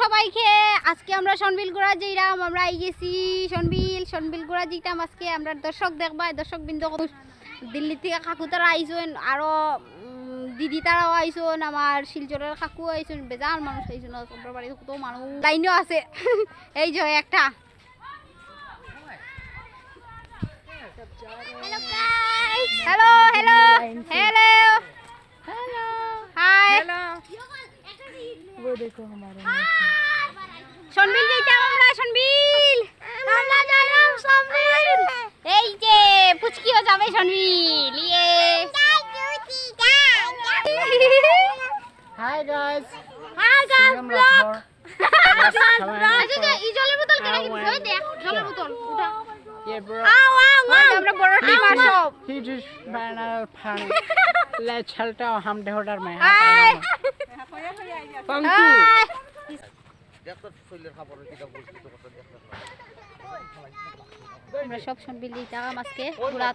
সবাইকে, আজকে আমরা সনবিল গোড়া যাইরাম। আমরা আই গেছি সনবিল গোড়া যাইতাম। আজকে আমরা দর্শক দেখবা, দর্শক বিন্দু দিল্লি থেকে কাকু তারা আইসন, আরো দিদি তারাও আইসন, আমার শিলচরের কাকু আইসন, বেজাল মানুষ আইসন, বাড়ি কত মানুষ লাইনও আছে। এই যে একটা hello hello hello hello hi वो देखो हमारे সনবিল যাইতাম আমরা। সনবিল আমরা যাইরাম সনবিল। এই যে পুচকিও যাবে সনবিল। ইয়ে হাই গাইস ব্লগ। আচ্ছা এই জলের বোতল কেন ওই দেখ জলের বোতল উঠা। ये ब्रो আমরা বড় টিম আসো। ही जिस बैनर फन ले चलता हम डेहोडर में হাই पंकु আমরা সব সনবিল যাইতাম আজকে পুরা